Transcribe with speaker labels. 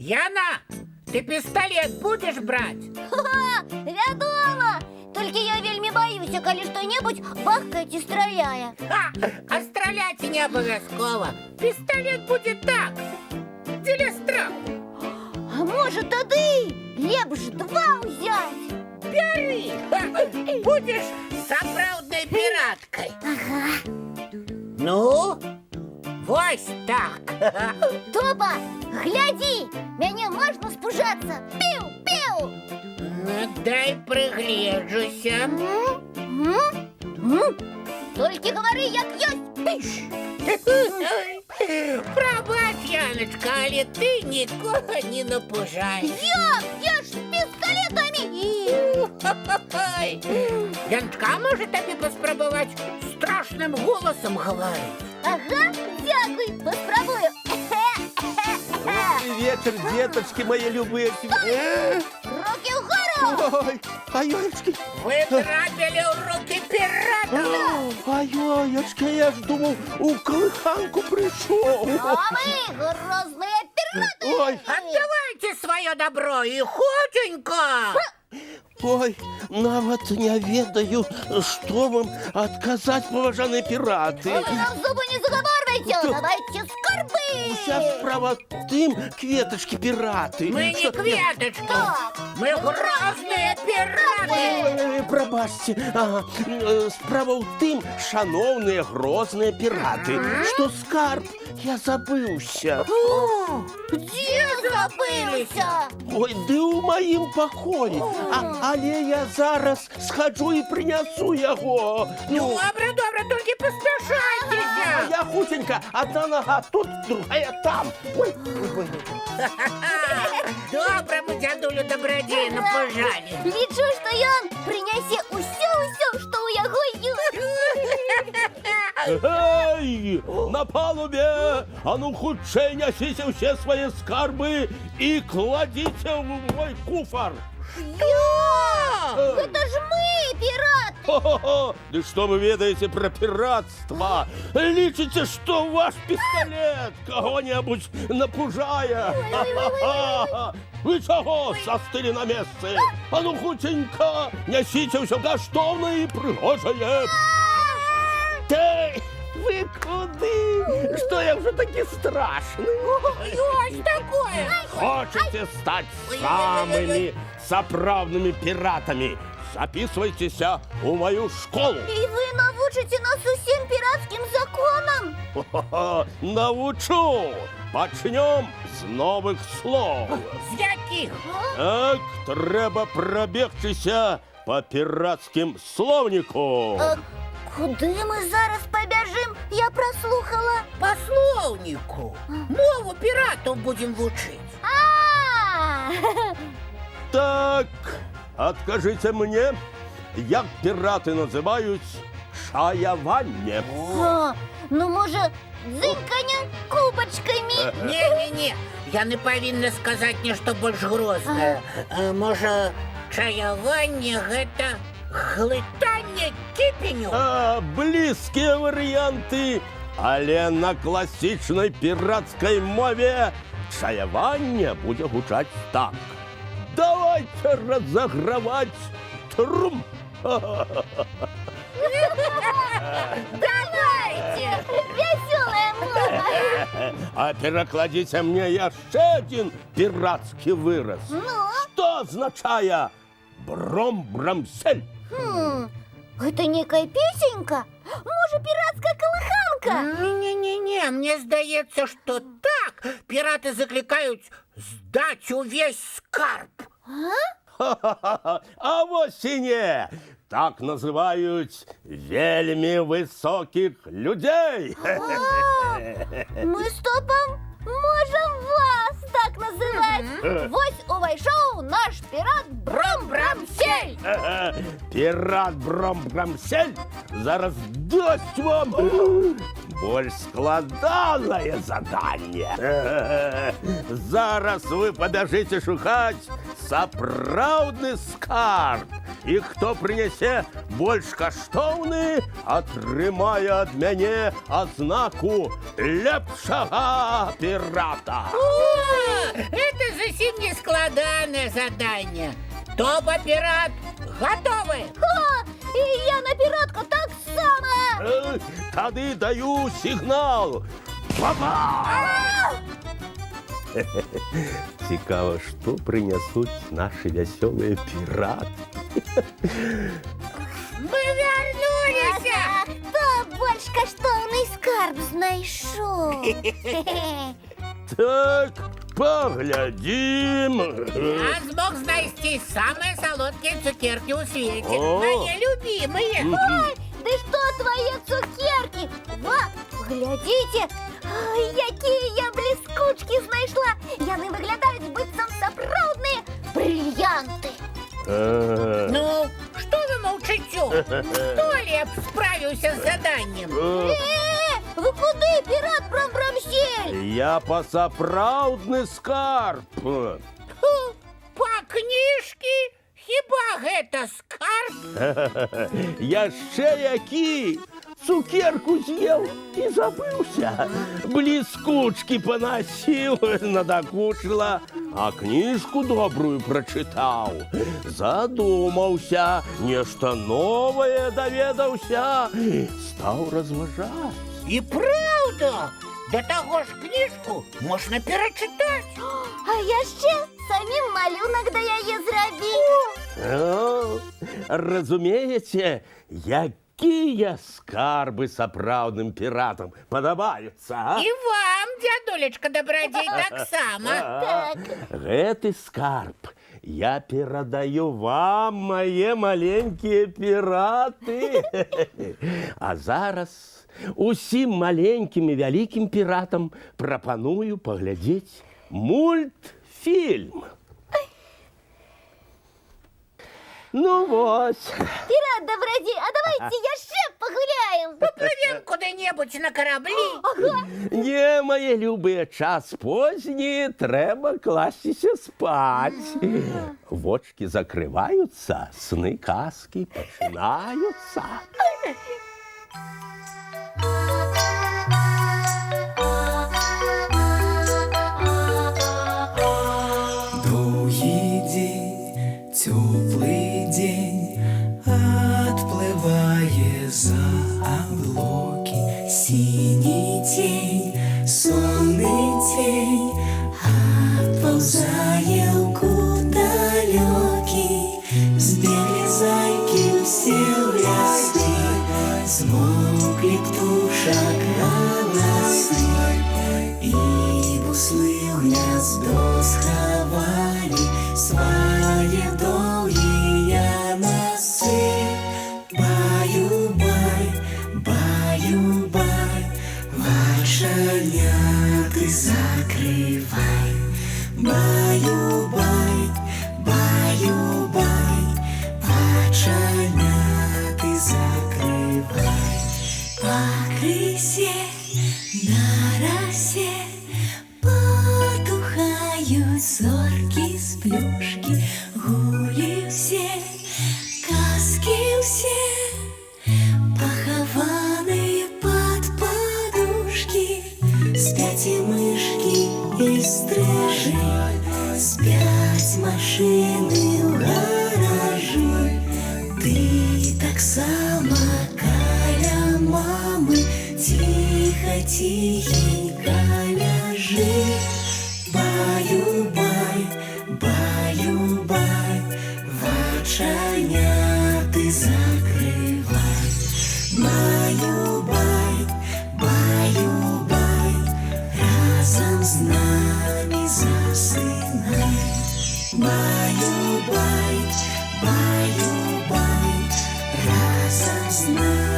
Speaker 1: Яна, ты пистолет будешь брать?
Speaker 2: Ха-ха, вядома! Толькі я вельмі баюся, калі што-небудзь бахкаць і страляе.
Speaker 1: А стрелять не обовязково. Пистолет будет так, для страху.
Speaker 2: А можа тады лепш два ўзяць?
Speaker 1: Бери, будешь сапраўднай пираткой.
Speaker 2: Ага.
Speaker 1: Ну, вось так.
Speaker 2: Топа, глядзі, мяне можна спужацца. Піу-піу!
Speaker 1: Ну, дай пригляджуся.
Speaker 2: Толькі гавары, як ёсць.
Speaker 1: Пробач, Яночка, але ты нікого не напужаєш.
Speaker 2: Як? Я ж з пістолетамі.
Speaker 1: Яночка, а може тобі поспробувати страшним голосом говорити?
Speaker 2: Ага, дякуй, поспробую.
Speaker 3: Добрый вечер, деточки мои любые.
Speaker 2: Руки вгору!
Speaker 3: Ой, ай-ой-очки.
Speaker 1: Ви трапили в руки пірата.
Speaker 3: Ай-ой-очки, я ж думал, у колыханку пришел.
Speaker 2: А мы грозные пираты!
Speaker 3: Ой,
Speaker 1: Отдавайте свое добро и худенько.
Speaker 3: ой, нават не ведаю, что вам отказать, поважанные пираты.
Speaker 2: Вы нам зубы не заговаривайте! Давайте скорбы!
Speaker 3: Вся справа тым, кветочки пираты.
Speaker 1: Мы не кветочка, мы грозные пираты.
Speaker 3: Прабачце, ага, справа ў тым, шановныя грозныя піраты, што скарб я забыўся.
Speaker 2: Где забылися?
Speaker 3: Ой, ды ў маім пакоі. Але я зараз схаджу і прынясу яго.
Speaker 1: Добре, добре, тільки поспішайтеся.
Speaker 3: Я хутенька, одна нога тут, другая там. Ой, ой, ой.
Speaker 1: Доброму дядулю добродею пожалі.
Speaker 2: Лічу, што ён прынясе ўсё, што ў яго ёсць.
Speaker 3: Эй, на палубе! А ну хутчэй нясіце ўсе свае скарбы і кладзіце ў мой куфар.
Speaker 2: Гэта ж мы, піраты!
Speaker 3: Хо-хо-хо! Ды што вы ведаеце пра піратства? Лічыце, што ваш пісталет каго-небудзь напужае? Ха-ха-ха! Вы чаго састылі на месцы? А ну хутенька, нясіце ўсё каштоўнае і прыгожае! Эй, вы куды? Што я ўжо такі страшны?
Speaker 1: Ёсць такое.
Speaker 3: Хочете стать самыми сапраўднымі пиратами? Записывайтеся у мою школу.
Speaker 2: І вы навучыце нас усім пірацкім законам?
Speaker 3: Хо-хо-хо, научу. Пачнем з новых слов.
Speaker 1: З якіх?
Speaker 3: Так, трэба прабегчыся по піратскім словніку.
Speaker 2: Куды мы зараз пабяжым? Я праслухала.
Speaker 1: По словнику. Мову пиратов будем вучить.
Speaker 3: Так, откажите мне, як пираты называют шаяванне.
Speaker 2: Ну, може, дзынькання кубачками?
Speaker 1: Не-не-не, я не повинна сказать нешта больш грознае. Можа, чаяванне гэта глытанне кіпеню?
Speaker 3: Близкие варианты, але на классичной пиратской мове чаяванне будет гучать так. Давайте разогревать трум.
Speaker 2: Давайте! Веселая мова!
Speaker 3: А перакладите мне яшчэ один пиратский выраз. Что означает бром-брамсель?
Speaker 2: Гэта некая песенька? Можа, піратская колыханка?
Speaker 1: Не-не-не, мне здаецца, што так пираты закликают сдать увесь скарб.
Speaker 3: А вось і не! Так называют вельми высоких людей.
Speaker 2: Мы з Топом можем вас так называть. Вось увайшоў наш пірат Бром-Брамсель.
Speaker 3: Пират Бром-Брамсель зараз даст вам больш складанае заданне. Зараз вы пабяжыце шукаць сапраўдны скарб. І хто прынясе больш каштоўны, атрымае ад мяне адзнаку лепшага пірата.
Speaker 1: Это зусім не складане задання. Топ-пірат готові.
Speaker 2: Ха! І я на піратку так само!
Speaker 3: Тоді даю сигнал. Папа! Цікаво, що принесуть наші веселі пірати.
Speaker 1: Ми вернулися!
Speaker 2: Хто більш коштовний скарб знайшов?
Speaker 3: Так, поглядім.
Speaker 1: Я змог знайти самые солодкие цукерки у свете.
Speaker 3: О.
Speaker 1: Мои любимые.
Speaker 2: Ой, да что твои цукерки? Ва, глядите, ой, які я блискучки знайшла. Яны виглядають быццам сапраўдныя брильянты.
Speaker 1: Ну, что вы молчите? Кто лепш справился с заданием?
Speaker 2: Ви куди, пірат Брам-Брамсель?
Speaker 3: Я по сапраўдны скарб.
Speaker 1: По книжке? Хіба гэта скарб?
Speaker 3: Яшчэ які? Цукерку з'еў і забыўся. Бліскучкі панасіў, надакучыла, а кніжку добрую прачытаў. Задумаўся, нешта новае даведаўся, стаў разважаць.
Speaker 1: И правда, до того ж книжку можно перечитать.
Speaker 2: А яшчэ самім малюнак да яе зрабіў.
Speaker 3: Разумееце, якія скарбы сапраўдным піратам падабаюцца, а?
Speaker 1: И вам, дядулечка Добродей, так само.
Speaker 2: Так.
Speaker 3: Гэты скарб я перадаю вам, мае маленькія піраты. А зараз усім маленькім і вялікім піратам прапаную паглядзець мультфільм. Ну вось.
Speaker 2: Пірат Добродей, а давайте яшчэ пагуляем.
Speaker 1: Поплывем куда-нибудь на корабли.
Speaker 3: Не, мае любыя, час позні, трэба класціся спаць. Вочки закрываюцца, сны казкі пачынаюцца.
Speaker 4: Долгий день, теплый день, отплывая за облаки. Синий тень, сонный тень, отползая в далекий. Сбегли зайки все в лесу, смолкли птушек голосы, и буслы в гнездо сховали свои долгие носы. Баю-бай, баю-бай, вошаняты закрывай. Баю-бай, баю-бай, вошаняты закрывай. По крысе на росе потухают зорки с плюшки. Гули все, казки все, похованные под подушки. Спят и мышки, и стрижи, спят машины в гаражи. Ты так само каля мамы, тихо-тихенько ляжи. Баю-бай, баю-бай, вочаняты закрывай. Баю-бай, баю-бай, разом с нами засынай. Баю-бай, баю-бай, разом с нами.